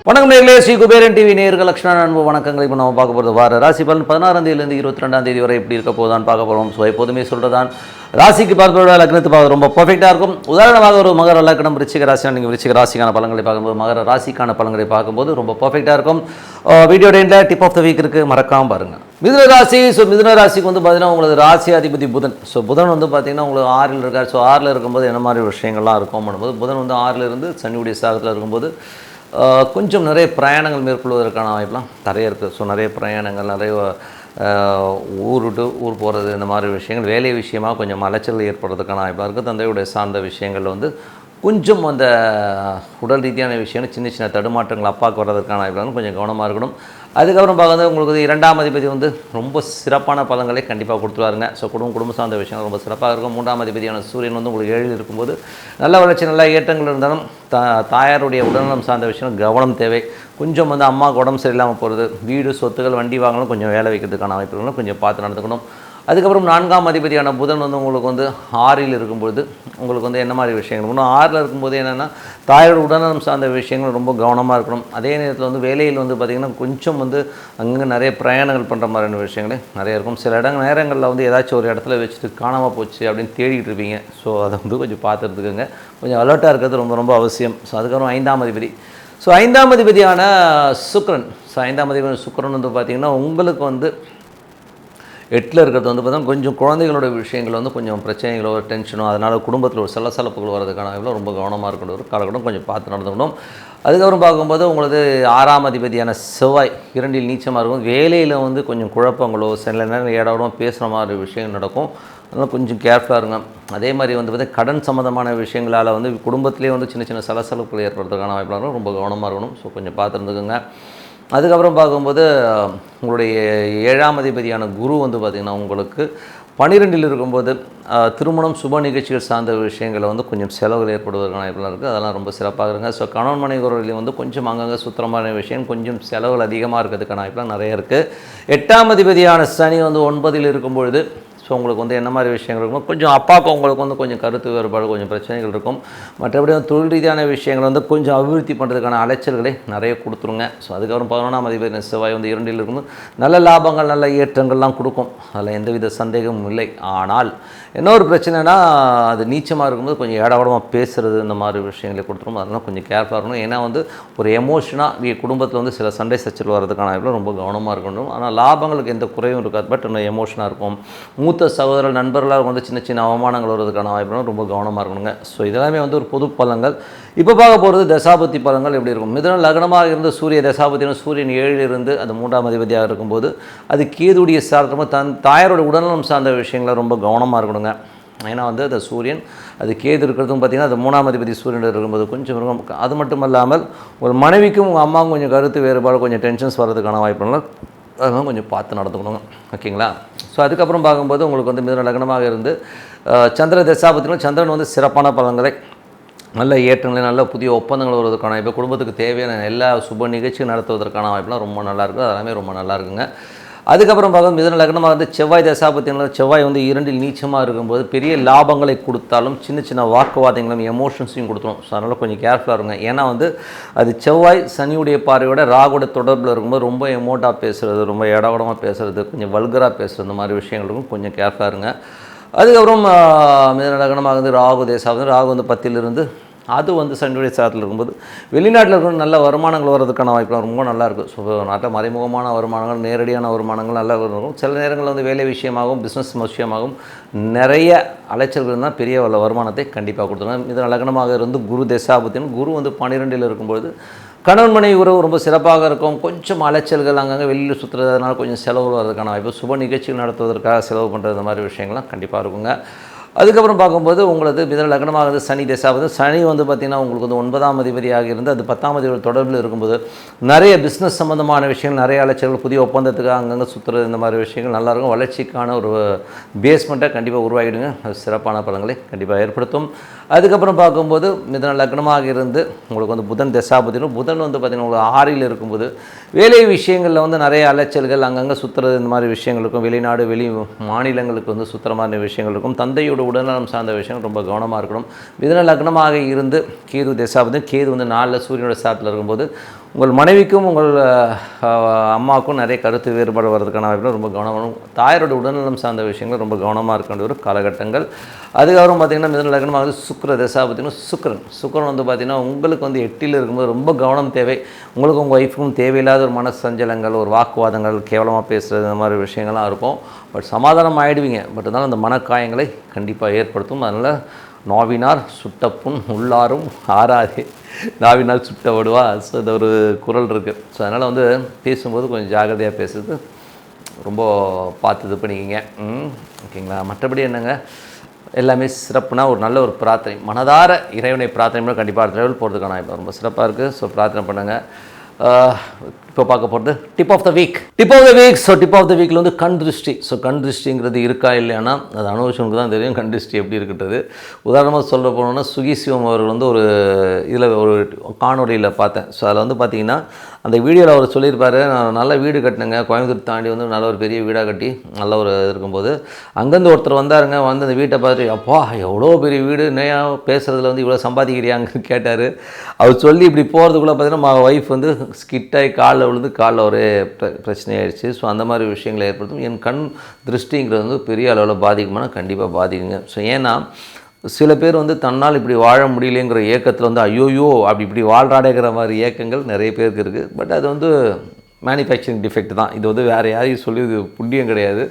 வணக்கம் நேயர்களே, ஸ்ரீ குபேரன் டிவி நேயர்கள் லட்சுமண அன்பு வணக்கங்களை இப்போ நம்ம பார்க்க போகிறது வார ராசி பலன் 16ஆம் தேதியிலிருந்து 22ஆம் தேதி வரை எப்படி இருக்க போதான்னு பார்க்க போகிறோம். ஸோ எப்போதுமே சொல்கிறதான் ராசிக்கு பார்ப்பதோட லக்னத்து பார்க்க ரொம்ப பர்ஃபெக்டாக இருக்கும். உதாரணமாக ஒரு மகர லக்னம் விருச்சிக ராசினா நீங்கள் விருச்சிக ராசிக்கான பலன்களை பார்க்கும்போது மகர ராசிக்கான பலன்களை பார்க்கும்போது ரொம்ப பர்ஃபெக்டாக இருக்கும். வீடியோ எண்டில் டிப் ஆஃப் த வீக் இருக்குது, மறக்காமல் பாருங்கள். மிதுன ராசி. ஸோ மிதுன ராசிக்கு வந்து பார்த்தீங்கன்னா உங்களுக்கு ராசி அதிபதி புதன். ஸோ புதன் வந்து பார்த்தீங்கன்னா உங்களுக்கு 6ல் இருக்கார். ஸோ 6ல் இருக்கும்போது என்ன மாதிரி விஷயங்கள்லாம் இருக்கும் பண்ணும்போது புதன் வந்து 6ல் இருந்து சனியுடைய சாகத்தில் இருக்கும்போது கொஞ்சம் நிறைய பிரயாணங்கள் மேற்கொள்வதற்கான வாய்ப்பெலாம் நிறைய இருக்குது. ஸோ நிறைய பிரயாணங்கள், நிறைய ஊர் விட்டு ஊர் போகிறது, இந்த மாதிரி விஷயங்கள் வேலை விஷயமாக கொஞ்சம் அலைச்சல் ஏற்படுறதுக்கான வாய்ப்பாக இருக்குது. தந்தையுடைய சார்ந்த விஷயங்கள் வந்து கொஞ்சம் அந்த உடல் ரீதியான விஷயங்கள் சின்ன சின்ன தடுமாற்றங்கள் அப்பாவுக்கு வர்றதுக்கான வாய்ப்பாக கொஞ்சம் கவனமாக இருக்கணும். அதுக்கப்புறம் பார்க்குறது உங்களுக்கு 2ஆம் அதிபதி வந்து ரொம்ப சிறப்பான பலன்களை கண்டிப்பாக கொடுத்துருவாருங்க. ஸோ குடும்ப சார்ந்த விஷயங்கள் ரொம்ப சிறப்பாக இருக்கும். 3ஆம் அதிபதியான சூரியன் வந்து உங்களுக்கு 7ல் இருக்கும்போது நல்ல வளர்ச்சி, நல்ல ஏற்றங்கள் இருந்தாலும் தாயாருடைய உடல்நலம் சார்ந்த விஷயங்கள் கவனம் தேவை. கொஞ்சம் வந்து அம்மாவுக்கு உடம்பு சரியில்லாமல் போகிறது, வீடு சொத்துக்கள் வண்டி வாங்கணும் கொஞ்சம் வேலை வைக்கிறதுக்கான வாய்ப்புகளும் கொஞ்சம் பார்த்து நடந்துக்கணும். அதுக்கப்புறம் 4ஆம் அதிபதியான புதன் வந்து உங்களுக்கு வந்து 6ல் இருக்கும்பொழுது உங்களுக்கு வந்து என்ன மாதிரி விஷயங்கள் இருக்கணும். 6ல் இருக்கும்போது என்னென்னா தாயோட உடல்நலம் சார்ந்த விஷயங்கள் ரொம்ப கவனமாக இருக்கணும். அதே நேரத்தில் வந்து வேலையில் வந்து பார்த்திங்கன்னா கொஞ்சம் வந்து அங்கங்கே நிறைய பிரயாணங்கள் பண்ணுற மாதிரியான விஷயங்களே நிறைய இருக்கும். சில நேரங்களில் வந்து ஏதாச்சும் ஒரு இடத்துல வச்சுட்டு காணாமல் போச்சு அப்படின்னு தேடிட்டு இருப்பீங்க. ஸோ அதை வந்து கொஞ்சம் பார்த்துருக்குங்க, கொஞ்சம் அலர்ட்டாக இருக்கிறது ரொம்ப ரொம்ப அவசியம். ஸோ அதுக்கப்புறம் 5ஆம் அதிபதி. ஸோ 5ஆம் அதிபதியான சுக்கிரன். ஸோ 5ஆம் அதிபதி சுக்கிரன் வந்து பார்த்திங்கன்னா உங்களுக்கு வந்து 8ல் இருக்கிறது வந்து பார்த்தீங்கன்னா கொஞ்சம் குழந்தைகளோட விஷயங்கள் வந்து கொஞ்சம் பிரச்சனைகளோ டென்ஷனோ அதனால் குடும்பத்தில் ஒரு சலசலப்புகள் வரதுக்கான வாய்ப்பில் ரொம்ப கவனமாக இருக்கணும். ஒரு காலகட்டம் கொஞ்சம் பார்த்து நடந்துக்கணும். அதுக்கப்புறம் பார்க்கும்போது உங்களுக்கு 6ஆம் அதிபதியான செவ்வாய் 2ல் நீச்சமாக இருக்கும். வேலையில் வந்து கொஞ்சம் குழப்பங்களோ சில நேரம் ஏடாவிடமாக பேசுகிற மாதிரி விஷயங்கள் நடக்கும். அதனால் கொஞ்சம் கேர்ஃபுல்லாக இருங்க. அதே மாதிரி வந்து பார்த்திங்கன்னா கடன் சம்மந்தமான விஷயங்களால் வந்து குடும்பத்திலே வந்து சின்ன சின்ன சலசலப்புகள் ஏற்படுறதுக்கான வாய்ப்பில் ரொம்ப கவனமாக இருக்கணும். ஸோ கொஞ்சம் பார்த்து இருந்துக்குங்க. அதுக்கப்புறம் பார்க்கும்போது உங்களுடைய 7ஆம் அதிபதியான குரு வந்து பார்த்திங்கன்னா உங்களுக்கு 12ல் இருக்கும்போது திருமணம் சுப நிகழ்ச்சிகள் சார்ந்த விஷயங்களை வந்து கொஞ்சம் செலவுகள் ஏற்படுவதற்கான வாய்ப்புலாம் இருக்குது. அதெல்லாம் ரொம்ப சிறப்பாக இருங்க. ஸோ கணவன் மனைவி உறவுகளில் வந்து கொஞ்சம் அங்கங்கே சுத்தமான விஷயம், கொஞ்சம் செலவுகள் அதிகமாக இருக்கிறதுக்கான வாய்ப்புலாம் நிறைய இருக்குது. 8ஆம் அதிபதியான சனி வந்து 9ல் இருக்கும்பொழுது ஸோ உங்களுக்கு வந்து என்ன மாதிரி விஷயங்கள் இருக்கும், கொஞ்சம் அப்பாவுக்கு உங்களுக்கு வந்து கொஞ்சம் கருத்து வேறுபாடு, கொஞ்சம் பிரச்சனைகள் இருக்கும். மற்றபடி தொழில் ரீதியான விஷயங்கள் வந்து கொஞ்சம் அபிவிருத்தி பண்ணுறதுக்கான அலைச்சல்களை நிறைய கொடுத்துருங்க. ஸோ அதுக்கப்புறம் 11ஆம் அதிபதி செவ்வாய் வந்து 2ல் இருக்கும்போது நல்ல லாபங்கள், நல்ல ஏற்றங்கள்லாம் கொடுக்கும். அதில் எந்தவித சந்தேகமும் இல்லை. ஆனால் என்ன ஒரு பிரச்சனைனா அது நீச்சமாக இருக்கும்போது கொஞ்சம் ஏடாவடமாக பேசுகிறது, இந்த மாதிரி விஷயங்களை கொடுத்துரும். அதெல்லாம் கொஞ்சம் கேர்ஃபுல்லாக இருக்கணும். ஏன்னா வந்து ஒரு எமோஷனாக குடும்பத்தில் வந்து சில சண்டை சச்சரவு வரதுக்கான வாய்ப்பில் ரொம்ப கவனமாக இருக்கணும். ஆனால் லாபங்களுக்கு எந்த குறையும் இருக்காது. பட் இன்னும் எமோஷனாக இருக்கும். மூத்த சகோதரர் நண்பர்களாக வந்து சின்ன சின்ன அவமானங்கள் வருவதற்கான வாய்ப்புகளும் ரொம்ப கவனமாக இருக்கணுங்க. ஸோ இதெல்லாமே வந்து ஒரு பொது பலன்கள். இப்போ பார்க்க போகிறது தசாபுத்தி பலன்கள் எப்படி இருக்கும். மிதுன லக்னமாக இருந்து சூரிய தசாபுத்தின சூரியன் 7ல் இருந்து அது 3ஆம் அதிபதியாக இருக்கும்போது அது கேதுடைய சார்ந்தமாக தாயாரோட உடல்நலம் சார்ந்த விஷயங்களை ரொம்ப கவனமாக இருக்கணுங்க. ஏன்னா வந்து அந்த சூரியன் அது கேது இருக்கிறதும் பார்த்திங்கன்னா அது 3ஆம் அதிபதி சூரியன் இருக்கும்போது கொஞ்சம் இருக்கும். அது மட்டும் இல்லாமல் ஒரு மனைவிக்கும் உங்கள் அம்மாவுக்கும் கொஞ்சம் கருத்து வேறுபாடு, கொஞ்சம் டென்ஷன்ஸ் வர்றதுக்கான வாய்ப்புகள் அதெல்லாம் கொஞ்சம் பார்த்து நடந்துக்கணுங்க. ஓகேங்களா. ஸோ அதுக்கப்புறம் பார்க்கும்போது உங்களுக்கு வந்து மிதுன லக்னமாக இருந்து சந்திர தசாபத்திலும் சந்திரன் வந்து சிறப்பான பலன்களை, நல்ல ஏற்றங்களை, நல்ல புதிய ஒப்பந்தங்கள் வருவதற்கான இப்போ குடும்பத்துக்கு தேவையான எல்லா சுப நிகழ்ச்சியும் நடத்துவதற்கான வாய்ப்புலாம் ரொம்ப நல்லாயிருக்கும். அதெல்லாமே ரொம்ப நல்லா இருக்குங்க. அதுக்கப்புறம் பார்க்க மிதுன லக்னமாக வந்து செவ்வாய் தசாபத்தினால செவ்வாய் வந்து 2ல் நீச்சமாக இருக்கும்போது பெரிய லாபங்களை கொடுத்தாலும் சின்ன சின்ன வாக்குவாதங்களும் எமோஷன்ஸையும் கொடுத்துரும். ஸோ அதனால் கொஞ்சம் கேர்ஃபுல்லாக இருங்க. ஏன்னா வந்து அது செவ்வாய் சனியுடைய பார்வையோட ராகுடைய தொடர்பில் இருக்கும்போது ரொம்ப எமோட்டாக பேசுகிறது, ரொம்ப இடவடமாக பேசுகிறது, கொஞ்சம் வல்கராக பேசுகிறது, இந்த மாதிரி விஷயங்களுக்கும் கொஞ்சம் கேர்ஃபுல்லாக இருங்க. அதுக்கப்புறம் மிதுன லக்னமாக வந்து ராகு தேசாபதி ராகு வந்து 10ல் இருந்து அது வந்து சனியுடைய சாரத்தில் இருக்கும்போது வெளிநாட்டில் இருக்கிற நல்ல வருமானங்கள் வர்றதுக்கான வாய்ப்புலாம் ரொம்ப நல்லாயிருக்கும். ஸோ நாட்டில் மறைமுகமான வருமானங்கள், நேரடியான வருமானங்கள் நல்லா இருக்கும். சில நேரங்களில் வந்து வேலை விஷயமாகவும் பிஸ்னஸ் விஷயமாகவும் நிறைய அலைச்சல்கள் இருந்தால் பெரிய வருமானத்தை கண்டிப்பாக கொடுத்துருவோம். இது லக்னமாக இருந்து குரு தசாபுத்தின் குரு வந்து 12ல் இருக்கும்போது கணவன் மனைவி உறவு ரொம்ப சிறப்பாக இருக்கும். கொஞ்சம் அலைச்சல்கள் அங்கங்கே வெளியில் சுற்றுறதுனால கொஞ்சம் செலவு வரதுக்கான வாய்ப்பு, சுப நிகழ்ச்சிகள் நடத்துவதற்காக செலவு பண்ணுறது மாதிரி விஷயங்கள்லாம் கண்டிப்பாக இருக்குங்க. அதுக்கப்புறம் பார்க்கும்போது உங்களுக்கு மிதுன லக்னமாக இருந்து சனி தசாபதி சனி வந்து பார்த்திங்கன்னா உங்களுக்கு வந்து 9ஆம் அதிபதியாக இருந்து அது 10ஆம் அதிபதி தொடர்பில் இருக்கும்போது நிறைய பிஸ்னஸ் சம்மந்தமான விஷயங்கள், நிறைய அலைச்சல்கள், புதிய ஒப்பந்தத்துக்கு அங்கங்கே சுற்றுறது, இந்த மாதிரி விஷயங்கள் நல்லாயிருக்கும். வளர்ச்சிக்கான ஒரு பேஸ்மெண்ட்டை கண்டிப்பாக உருவாக்கிடுங்க. அது சிறப்பான பலன்களை கண்டிப்பாக ஏற்படுத்தும். அதுக்கப்புறம் பார்க்கும்போது மிதுன லக்னமாக இருந்து உங்களுக்கு வந்து புதன் தசாபதினும் புதன் வந்து பார்த்திங்கன்னா உங்களுக்கு 6ல் இருக்கும்போது வேலை விஷயங்களில் வந்து நிறைய அலைச்சல்கள், அங்கங்கே சுற்றுறது, இந்த மாதிரி விஷயங்களுக்கும் வெளிநாடு வெளி மாநிலங்களுக்கு வந்து சுற்றுற மாதிரி விஷயங்கள் இருக்கும். தந்தையோட தாயோட உடல்நலம் சார்ந்த விஷயம் ரொம்ப கவனமாக இருக்கணும். மிதுன லக்னமாக இருந்து கேது தசாபதி, கேது வந்து 4 சூரியனோட சாத்தில் இருக்கும்போது உங்கள் மனைவிக்கும் உங்கள் அம்மாவுக்கும் நிறைய கருத்து வேறுபாடு வர்றதுக்கான வாய்ப்புகள் ரொம்ப கவனமாக. தாயரோட உடல்நலம் சார்ந்த விஷயங்கள் ரொம்ப கவனமாக இருக்க வேண்டிய ஒரு காலகட்டங்கள். அதுக்கப்புறம் பார்த்திங்கன்னா மிதுன லக்னமாக சுக்கிர தசா பார்த்திங்கன்னா சுக்கிரன் வந்து பார்த்திங்கன்னா உங்களுக்கு வந்து 8ல் இருக்கும்போது ரொம்ப கவனம் தேவை. உங்களுக்கும் உங்கள் ஒய்ஃபுக்கும் தேவையில்லாத ஒரு மனசஞ்சலங்கள், ஒரு வாக்குவாதங்கள், கேவலமாக பேசுகிறது, இந்த மாதிரி விஷயங்கள்லாம் இருக்கும். பட் சமாதானம் ஆகிடுவீங்க. பட் இருந்தாலும் அந்த மனக்காயங்களை கண்டிப்பாக ஏற்படுத்தும். அதனால் நாவினார் சுட்டப்புண் உள்ளாரும் ஆறாதே, நாவினால் சுட்ட விடுவா. ஸோ இது ஒரு குறள் இருக்குது. ஸோ அதனால் வந்து பேசும்போது கொஞ்சம் ஜாகிரதையாக பேசுறது ரொம்ப பார்த்து இது பண்ணிக்கிங்க. ஓகேங்களா? மற்றபடி என்னங்க, எல்லாமே சிறப்புனா ஒரு நல்ல ஒரு பிரார்த்தனை, மனதார இறைவனை பிரார்த்தனை பண்ண கண்டிப்பாக அடுத்த லெவல் போகிறதுக்கான இப்போ ரொம்ப சிறப்பாக இருக்குது. ஸோ பிரார்த்தனை பண்ணுங்கள். இப்போ பார்க்க போகிறது tip of the week. So tip of the வீக்கில் வந்து கண் திருஷ்டி. ஸோ கண் திருஷ்டிங்கிறது இருக்கா இல்லையானா அது அனுபவிச்சவனுக்கு தான் தெரியும் கண் திருஷ்டி எப்படி இருக்கிறது. உதாரணமாக சொல்ல போனோன்னா சுகி சிவம் அவர்கள் வந்து ஒரு இதில் ஒரு காணொலியில் பார்த்தேன். ஸோ அதில் வந்து பார்த்திங்கன்னா அந்த வீடியோவில் அவர் சொல்லியிருப்பார், நான் நல்ல வீடு கட்டினேங்க, கோயம்புத்தூர் தாண்டி வந்து நல்ல ஒரு பெரிய வீடாக கட்டி நல்ல ஒரு இருக்கும்போது அங்கேருந்து ஒருத்தர் வந்தாருங்க. வந்து அந்த வீட்டை பார்த்துட்டு, அப்பா எவ்வளோ பெரிய வீடு, நேயா பேசுகிறதுல வந்து இவ்வளோ சம்பாதிக்கிறியாங்க கேட்டார். அவர் சொல்லி இப்படி போகிறதுக்குள்ளே பார்த்தீங்கன்னா ஒய்ஃப் வந்து ஸ்கிட்டாகி காலில் விழுந்து காலில் ஒரே பிரச்சனையாயிடுச்சு. ஸோ அந்த மாதிரி விஷயங்களை ஏற்படுத்தும். என் கண் திருஷ்டிங்கிறது வந்து பெரிய அளவில் பாதிக்குமானா கண்டிப்பாக பாதிக்குங்க. ஸோ ஏன்னா சில பேர் வந்து தன்னால் இப்படி வாழ முடியலைங்கிற ஏக்கத்தில் வந்து ஐயோயோ அப்படி இப்படி வாழ்றாடேங்கிற மாதிரி ஏக்கங்கள் நிறைய பேருக்கு இருக்குது. பட் அது வந்து மேனுஃபேக்சரிங் டிஃபெக்ட் தான். இது வந்து வேறு யாரையும் சொல்லி இது புண்ணியம் கிடையாது.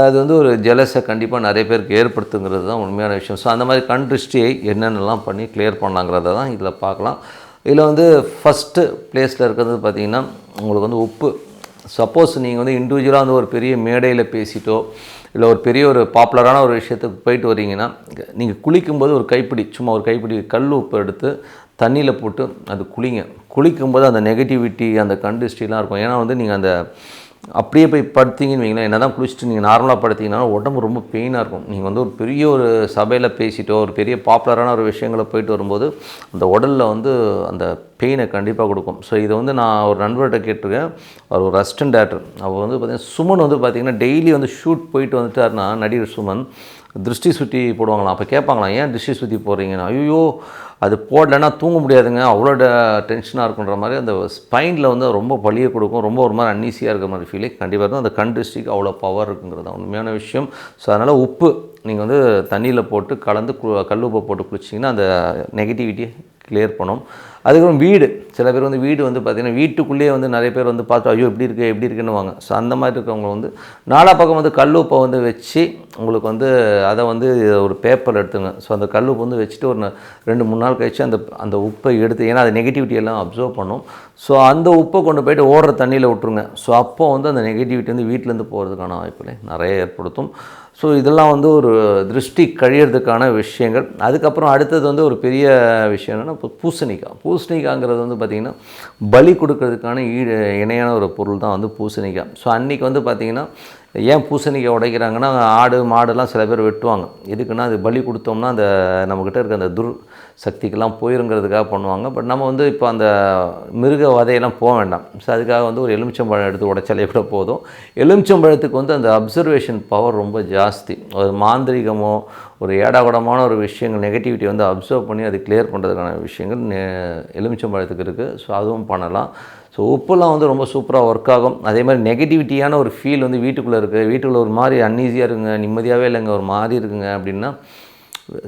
அது வந்து ஒரு ஜெலஸை கண்டிப்பாக நிறைய பேருக்கு ஏற்படுத்துங்கிறது தான் உண்மையான விஷயம். ஸோ அந்த மாதிரி கண் திருஷ்டியை என்னென்னலாம் பண்ணி கிளியர் பண்ணலாங்கிறத தான் இதில் பார்க்கலாம். இதில் வந்து ஃபஸ்ட்டு ப்ளேஸில் இருக்கிறது பார்த்திங்கன்னா உங்களுக்கு வந்து உப்பு. சப்போஸ் நீங்கள் வந்து இண்டிவிஜுவலாக வந்து ஒரு பெரிய மேடையில் பேசிட்டோ இல்லை ஒரு பெரிய ஒரு பாப்புலரான ஒரு விஷயத்துக்கு போயிட்டு வரீங்கன்னா, நீங்கள் குளிக்கும்போது ஒரு கைப்பிடி, சும்மா ஒரு கைப்பிடி கல் உப்பு எடுத்து தண்ணியில் போட்டு அது குளிக்கும்போது அந்த நெகட்டிவிட்டி, அந்த கண் திருஷ்டிலாம் இருக்கும். ஏன்னா வந்து நீங்கள் அந்த அப்படியே போய் படுத்திங்கன்னு வைங்களேன், என்ன தான் குளிச்சுட்டு நீங்கள் நார்மலாக படுத்திங்கனாலும் உடம்பு ரொம்ப பெயினாக இருக்கும். நீங்கள் வந்து ஒரு பெரிய ஒரு சபையில் பேசிட்டோ ஒரு பெரிய பாப்புலரான ஒரு விஷயங்களை போயிட்டு வரும்போது அந்த உடலில் வந்து அந்த பெயினை கண்டிப்பாக கொடுக்கும். ஸோ இதை வந்து நான் ஒரு நண்பர்கிட்ட கேட்டிருக்கேன். அவர் ஒரு அசிஸ்டன்ட் டேரக்டர். அவர் வந்து பார்த்திங்கன்னா சுமன் வந்து பார்த்திங்கன்னா டெய்லி வந்து ஷூட் போயிட்டு வந்துட்டாருன்னா நடிகர் சுமன் திருஷ்டி சுற்றி போடுவாங்களாம். அப்போ கேட்பாங்களாம், ஏன் திருஷ்டி சுற்றி போடுறீங்கன்னு. ஐயோ அது போடலைன்னா தூங்க முடியாதுங்க, அவ்வளோ டென்ஷனாக இருக்குன்ற மாதிரி அந்த ஸ்பைனில் வந்து ரொம்ப வலியை கொடுக்கும். ரொம்ப ஒரு மாதிரி அன்ஈஸியாக இருக்கிற மாதிரி ஃபீலிங் கண்டிப்பாக இருக்கும். அந்த கண் திருஷ்டிக்கு அவ்வளோ பவர் இருக்குங்கிறது உண்மையான விஷயம். ஸோ அதனால் உப்பு நீங்கள் வந்து தண்ணியில் போட்டு கலந்து கல் உப்பை போட்டு குளிச்சிங்கன்னா அந்த நெகட்டிவிட்டியை கிளியர் பண்ணும். அதுக்கப்புறம் வீடு, சில பேர் வந்து வீடு வந்து பார்த்திங்கன்னா வீட்டுக்குள்ளேயே வந்து நிறைய பேர் வந்து பார்த்து ஐயோ எப்படி இருக்குன்னு வாங்க. ஸோ அந்த மாதிரி இருக்கவங்க வந்து நாலா பக்கம் வந்து கல் உப்பை வந்து வச்சு உங்களுக்கு வந்து அதை வந்து ஒரு பேப்பர் எடுத்துங்க. ஸோ அந்த கல் உப்பு வந்து வச்சுட்டு ஒரு 2-3 நாள் கழிச்சு அந்த உப்பை எடுத்து, ஏன்னா அது நெகட்டிவிட்டி எல்லாம் அப்சர்வ் பண்ணும். ஸோ அந்த உப்பை கொண்டு போய்ட்டு ஓடுற தண்ணியில் விட்டுருங்க. ஸோ அப்போ வந்து அந்த நெகட்டிவிட்டி வந்து வீட்டிலேருந்து போகிறதுக்கான வாய்ப்புகளை நிறைய ஏற்படுத்தும். ஸோ இதெல்லாம் வந்து ஒரு திருஷ்டி கழியறதுக்கான விஷயங்கள். அதுக்கப்புறம் அடுத்தது வந்து ஒரு பெரிய விஷயம் என்னென்னா இப்போ பூசணிக்காய்ங்கிறது வந்து பார்த்திங்கன்னா பலி கொடுக்கறதுக்கான இணையான ஒரு பொருள் தான் வந்து பூசணிக்காய். ஸோ அன்றைக்கி வந்து பார்த்திங்கன்னா ஏன் பூசணிக்காய் உடைக்கிறாங்கன்னா, ஆடு மாடுலாம் சில பேர் வெட்டுவாங்க. எதுக்குன்னா அது பலி கொடுத்தோம்னா அந்த நம்மக்கிட்ட இருக்க அந்த சக்திக்கெல்லாம் போயிருங்கிறதுக்காக பண்ணுவாங்க. பட் நம்ம வந்து இப்போ அந்த மிருக வதையெல்லாம் போக வேண்டாம். ஸோ அதுக்காக வந்து ஒரு எலுமிச்சம்பழம் எடுத்து உடைச்சாலே கூட போதும். எலுமிச்சம்பழத்துக்கு வந்து அந்த அப்சர்வேஷன் பவர் ரொம்ப ஜாஸ்தி. ஒரு மாந்திரிகமோ ஒரு ஏடாகூடமான ஒரு விஷயங்கள் நெகட்டிவிட்டி வந்து அப்சர்வ் பண்ணி அது கிளியர் பண்ணுறதுக்கான விஷயங்கள் எலுமிச்சம்பழத்துக்கு இருக்குது. ஸோ அதுவும் பண்ணலாம். ஸோ உப்புலாம் வந்து ரொம்ப சூப்பராக ஒர்க் ஆகும். அதே மாதிரி நெகட்டிவிட்டியான ஒரு ஃபீல் வந்து வீட்டுக்குள்ளே இருக்குது, வீட்டுக்குள்ளே ஒரு மாதிரி அன்ஈஸியாக இருக்குங்க, நிம்மதியாகவே இல்லைங்க, ஒரு மாதிரி இருக்குங்க அப்படின்னா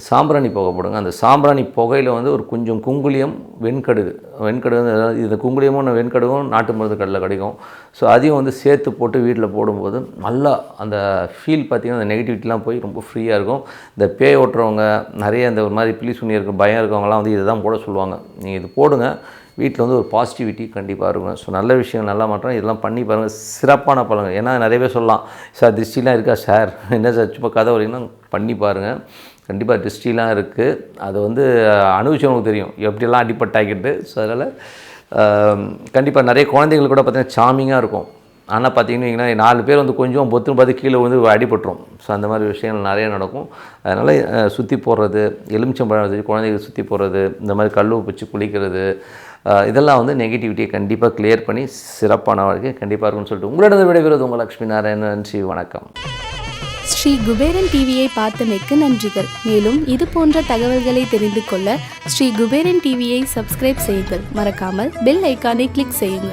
சாம்பிராணி புகை போடுங்க. அந்த சாம்பிராணி புகையில் வந்து ஒரு கொஞ்சம் குங்குளியம், வெண்கடுகு இந்த குங்குளியமும் வெண்கடுகும் நாட்டு மருந்து கடையில் கிடைக்கும். ஸோ அதையும் வந்து சேர்த்து போட்டு வீட்டில் போடும்போது நல்லா அந்த ஃபீல் பார்த்திங்கன்னா அந்த நெகட்டிவிட்டிலாம் போய் ரொம்ப ஃப்ரீயாக இருக்கும். இந்த பேய் ஓட்டுறவங்க நிறைய இந்த ஒரு மாதிரி பிளி சுனி இருக்க பயம் இருக்கவங்களாம் வந்து இதை தான் போட சொல்லுவாங்க. நீங்கள் இது போடுங்க, வீட்டில் வந்து ஒரு பாசிட்டிவிட்டி கண்டிப்பாக இருக்கும். ஸோ நல்ல விஷயம், நல்லா மாற்றம், இதெல்லாம் பண்ணி பாருங்கள், சிறப்பான பலன்கள். ஏன்னா நிறைய பேர் சொல்லலாம், சார் திருஷ்டிலாம் இருக்கா சார், என்ன சார் சும்மா கதை வரீங்கன்னா பண்ணி பாருங்கள். கண்டிப்பாக திருஷ்டிலாம் இருக்குது. அது வந்து அனுபவிச்சவங்களுக்கு தெரியும் எப்படியெல்லாம் அடிப்பட்டாக்கிட்டு. ஸோ அதனால் கண்டிப்பாக நிறைய குழந்தைகள் கூட பார்த்திங்கன்னா சாமிங்காக இருக்கும். ஆனால் பார்த்திங்கன்னா 4 பேர் வந்து கொஞ்சம் பொத்துன்னு பார்த்து கீழே வந்து அடிபட்டுரும். ஸோ அந்த மாதிரி விஷயங்கள் நிறைய நடக்கும். அதனால் சுற்றி போடுறது, எலுமிச்சம்பழம் வச்சு குழந்தைகள் சுற்றி போடுறது, இந்த மாதிரி கல் வச்சு குளிக்கிறது, இதெல்லாம் வந்து நெகட்டிவிட்டியை கண்டிப்பாக கிளியர் பண்ணி சிறப்பான வாழ்க்கை கண்டிப்பாக இருக்கும்னு சொல்லிட்டு உங்களிடம் விடைபெறுவது உங்கள் லக்ஷ்மி நாராயணன். நன்றி, வணக்கம். ஸ்ரீ குபேரன் டிவியை பார்த்தமைக்கு நன்றிகள். மேலும் இது போன்ற தகவல்களை தெரிந்து கொள்ள ஸ்ரீ குபேரன் டிவியை சப்ஸ்கிரைப் செய்யுங்கள். மறக்காமல் பெல் ஐக்கானை கிளிக் செய்யுங்கள்.